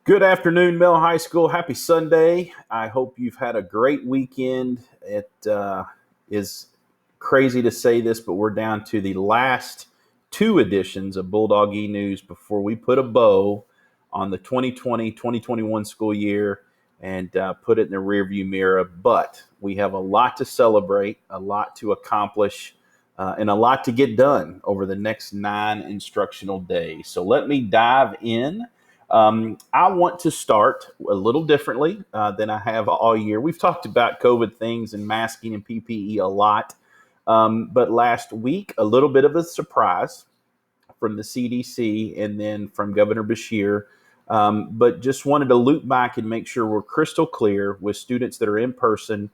Good afternoon, Mill High School. Happy Sunday. I hope you've had a great weekend. It is crazy to say this, but we're down to the last two editions of Bulldog eNews before we put a bow on the 2020-2021 school year and put it in the rearview mirror. But we have a lot to celebrate, a lot to accomplish, and a lot to get done over the next 9 instructional days. So let me dive in. I want to start a little differently than I have all year. We've talked about COVID things and masking and PPE a lot, but last week, a little bit of a surprise from the CDC and then from Governor Beshear, but just wanted to loop back and make sure we're crystal clear with students that are in person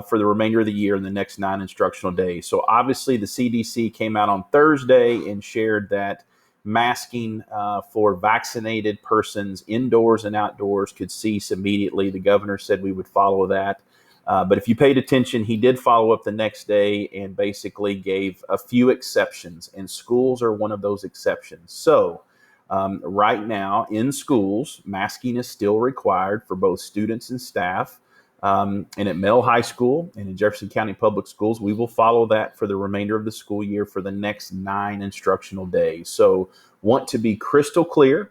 for the remainder of the year in the next 9 instructional days. So obviously the CDC came out on Thursday and shared that masking for vaccinated persons indoors and outdoors could cease immediately. The governor said we would follow that. But if you paid attention, he did follow up the next day and basically gave a few exceptions, and schools are one of those exceptions. So right now in schools, masking is still required for both students and staff. And at Mell High School and in Jefferson County Public Schools, we will follow that for the remainder of the school year for the next 9 instructional days. So want to be crystal clear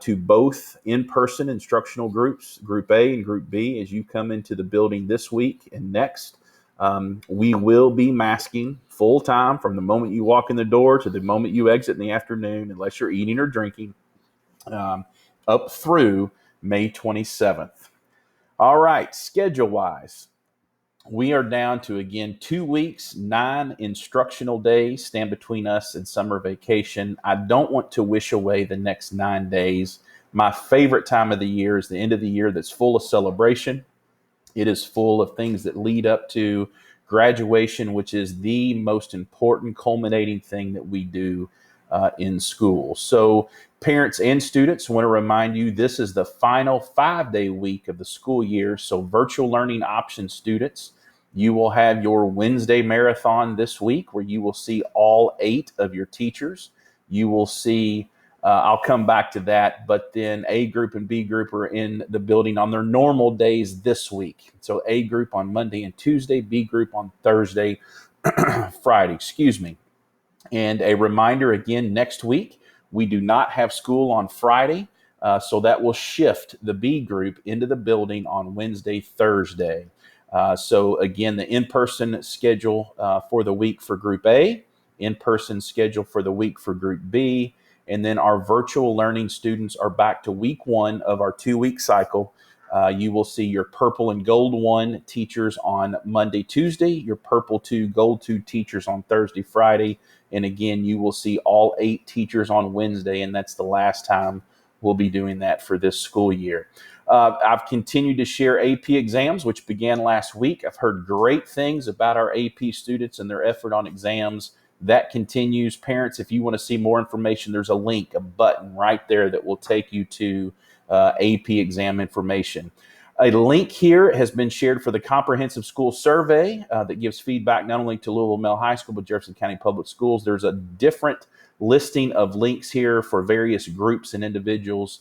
to both in-person instructional groups, Group A and Group B, as you come into the building this week and next. We will be masking full time from the moment you walk in the door to the moment you exit in the afternoon, unless you're eating or drinking, up through May 27th. All right, schedule-wise, we are down to, again, 2 weeks, 9 instructional days stand between us and summer vacation. I don't want to wish away the next 9 days. My favorite time of the year is the end of the year that's full of celebration. It is full of things that lead up to graduation, which is the most important culminating thing that we do in school. So parents and students, want to remind you this is the final 5-day week of the school year. So virtual learning option students, you will have your Wednesday marathon this week where you will see all 8 of your teachers. You will see, I'll come back to that, but then A group and B group are in the building on their normal days this week. So A group on Monday and Tuesday, B group on Thursday, Friday, And a reminder again, next week, we do not have school on Friday, so that will shift the B group into the building on Wednesday, Thursday. So again, the in-person schedule for the week for Group A, in-person schedule for the week for Group B, and then our virtual learning students are back to week 1 of our 2-week cycle. You will see your purple and gold 1 teachers on Monday, Tuesday, your purple 2, gold 2 teachers on Thursday, Friday. And again, you will see all 8 teachers on Wednesday, and that's the last time we'll be doing that for this school year. I've continued to share AP exams, which began last week. I've heard great things about our AP students and their effort on exams. That continues. Parents, if you want to see more information, there's a link, a button right there that will take you to AP exam information. A link here has been shared for the Comprehensive School Survey that gives feedback not only to Louisville Mell High School, but Jefferson County Public Schools. There's a different listing of links here for various groups and individuals.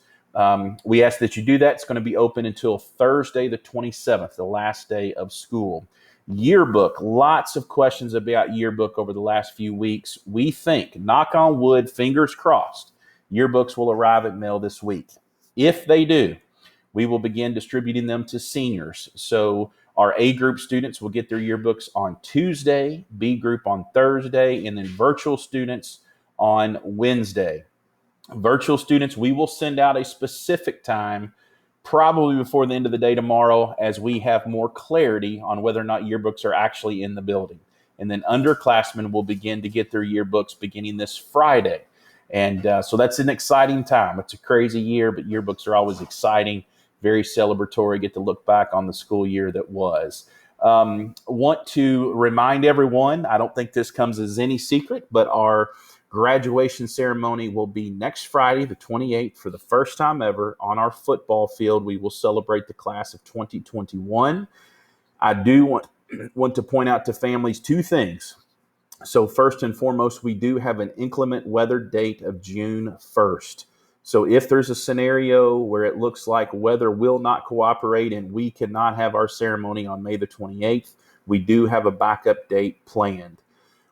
We ask that you do that. It's going to be open until Thursday, the 27th, the last day of school. Yearbook, lots of questions about yearbook over the last few weeks. We think, knock on wood, fingers crossed, yearbooks will arrive at Mell this week. If they do, we will begin distributing them to seniors. So our A group students will get their yearbooks on Tuesday, B group on Thursday, and then virtual students on Wednesday. Virtual students, we will send out a specific time, probably before the end of the day tomorrow, as we have more clarity on whether or not yearbooks are actually in the building. And then underclassmen will begin to get their yearbooks beginning this Friday. And so that's an exciting time. It's a crazy year, but yearbooks are always exciting, very celebratory, get to look back on the school year that was. Want to remind everyone, I don't think this comes as any secret, but our graduation ceremony will be next Friday, the 28th, for the first time ever on our football field. We will celebrate the class of 2021. I do want to point out to families 2 things. So first and foremost, we do have an inclement weather date of June 1st. So if there's a scenario where it looks like weather will not cooperate and we cannot have our ceremony on May the 28th, we do have a backup date planned.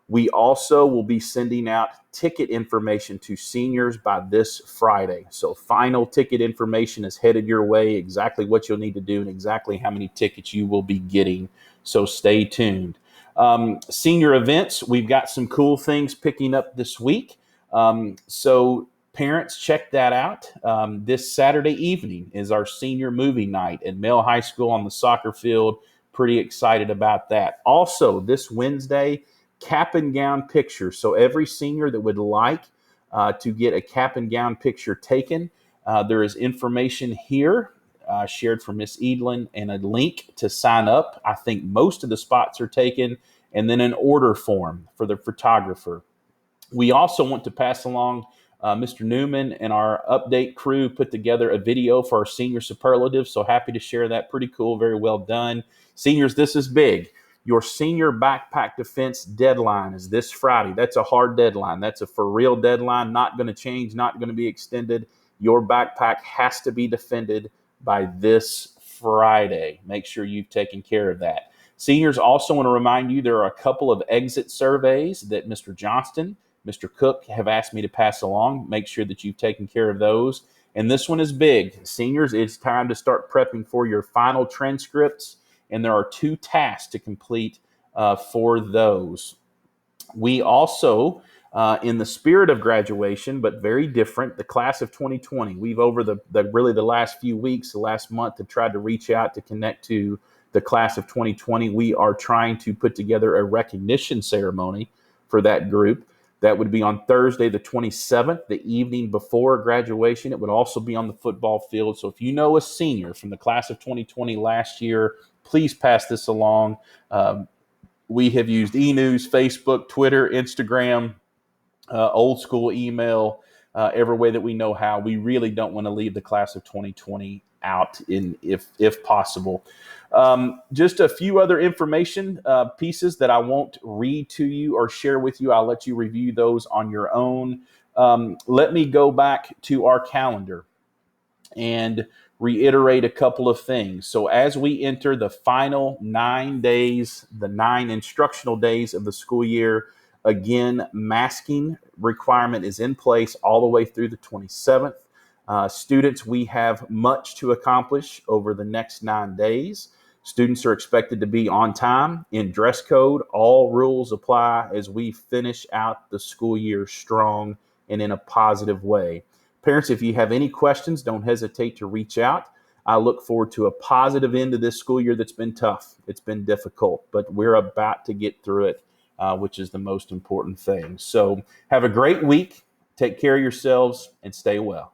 We also will be sending out ticket information to seniors by this Friday. So final ticket information is headed your way, exactly what you'll need to do and exactly how many tickets you will be getting. So stay tuned. Senior events, we've got some cool things picking up this week. So parents, check that out. This Saturday evening is our senior movie night at Male High School on the soccer field. Pretty excited about that. Also, this Wednesday, cap and gown picture. So every senior that would like to get a cap and gown picture taken, there is information here shared from Miss Edlin and a link to sign up. I think most of the spots are taken, and then an order form for the photographer. We also want to pass along Mr. Newman and our update crew put together a video for our senior superlatives. So happy to share that. Pretty cool. Very well done. Seniors, this is big. Your senior backpack defense deadline is this Friday. That's a hard deadline. That's a for real deadline. Not going to change, not going to be extended. Your backpack has to be defended by this Friday. Make sure you've taken care of that. Seniors, also want to remind you there are a couple of exit surveys that Mr. Johnston, Mr. Cook have asked me to pass along. Make sure that you've taken care of those. And this one is big. Seniors, it's time to start prepping for your final transcripts. And there are 2 tasks to complete for those. We also, in the spirit of graduation, but very different, the class of 2020, we've over the really the last few weeks, the last month, have tried to reach out to connect to the class of 2020. We are trying to put together a recognition ceremony for that group. That would be on Thursday, the 27th, the evening before graduation. It would also be on the football field. So if you know a senior from the class of 2020 last year, please pass this along. We have used eNews, Facebook, Twitter, Instagram, old school email, every way that we know how. We really don't want to leave the class of 2020 out if possible. Just a few other information pieces that I won't read to you or share with you. I'll let you review those on your own. Let me go back to our calendar and reiterate a couple of things. So as we enter the final 9 days, the 9 instructional days of the school year, again, masking requirement is in place all the way through the 27th. Students, we have much to accomplish over the next 9 days. Students are expected to be on time, in dress code. All rules apply as we finish out the school year strong and in a positive way. Parents, if you have any questions, don't hesitate to reach out. I look forward to a positive end to this school year that's been tough. It's been difficult, but we're about to get through it, which is the most important thing. So have a great week. Take care of yourselves and stay well.